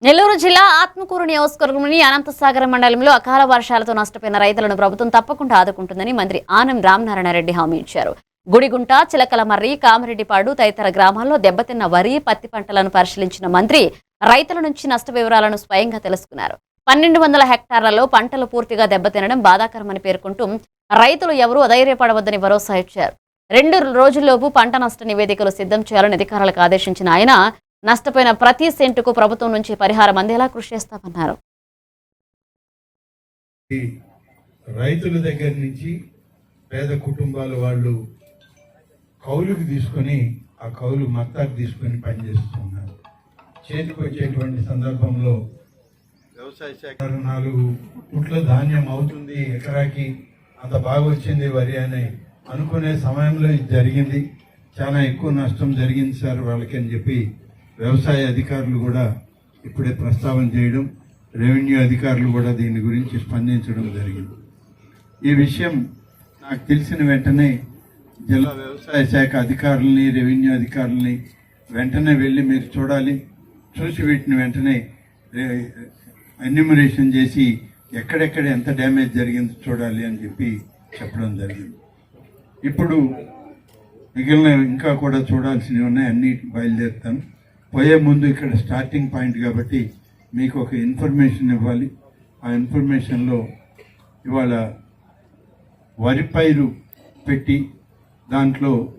నెల్లూరు జిల్లా ఆత్మకూరు నియోజకవర్గంలోని అనంతసాగర మండలంలో అకాల వర్షాలతో నష్టపోయిన రైతులను ప్రభుత్వం తప్పకుండా ఆదుకుంటుందని మంత్రి ఆనం రామనారాయణ రెడ్డి హామీ ఇచ్చారు. గుడిగుంట, చిలకలమర్రి, కామిరెడ్డిపాడు తదితర గ్రామాల్లో దెబ్బతిన్న వరి, పత్తి పంటలను పరిశీలించిన మంత్రి రైతుల నుంచి నష్ట వివరాలను స్వయంగా తెలుసుకున్నారు. 1200 హెక్టార్లలో పంటలు పూర్తిగా దెబ్బతినడం బాధాకరమని పేర్కొంటూ రైతులు ఎవరూ అధైర్యపడవద్దని భరోసా ఇచ్చారు. 2 రోజుల్లోపు పంట నష్ట నివేదికలు సిద్ధం చేయాలని అధికారులకు ఆదేశించిన ఆయన నష్టపోయిన ప్రతి సెంటుకు ప్రభుత్వం నుంచి పరిహారం అందేలా కృషి చేస్తామన్నారు. రైతుల దగ్గర నుంచి పేద కుటుంబాల వాళ్ళు కౌలుకి తీసుకొని ఆ కౌలు మత్తాకు తీసుకొని పనిచేస్తున్నారు. చేతికి వచ్చేటువంటి సందర్భంలో వ్యవసాయ శాఖ 4 పుట్ల ధాన్యం అవుతుంది, ఎకరాకి అంత బాగా వచ్చింది వరి అని అనుకునే సమయంలో ఇది జరిగింది. చాలా ఎక్కువ నష్టం జరిగింది సార్ వాళ్ళకి అని చెప్పి వ్యవసాయ అధికారులు కూడా ఇప్పుడే ప్రస్తావన చేయడం, రెవెన్యూ అధికారులు కూడా దీని గురించి స్పందించడం జరిగింది. ఈ విషయం నాకు తెలిసిన వెంటనే జిల్లా వ్యవసాయ శాఖ అధికారులని, రెవెన్యూ అధికారులని వెంటనే వెళ్ళి మీరు చూడాలి, చూసి వీటిని వెంటనే ఎన్యూమరేషన్ చేసి ఎక్కడెక్కడ ఎంత డ్యామేజ్ జరిగిందో చూడాలి అని చెప్పి చెప్పడం జరిగింది. ఇప్పుడు మిగిలిన ఇంకా కూడా చూడాల్సినవి ఉన్నాయి, అన్ని బయలుదేరుతాను. పోయే ముందు ఇక్కడ స్టార్టింగ్ పాయింట్ కాబట్టి మీకు ఒక ఇన్ఫర్మేషన్ ఇవ్వాలి. ఆ ఇన్ఫర్మేషన్లో ఇవాళ వరి పైరు పెట్టి దాంట్లో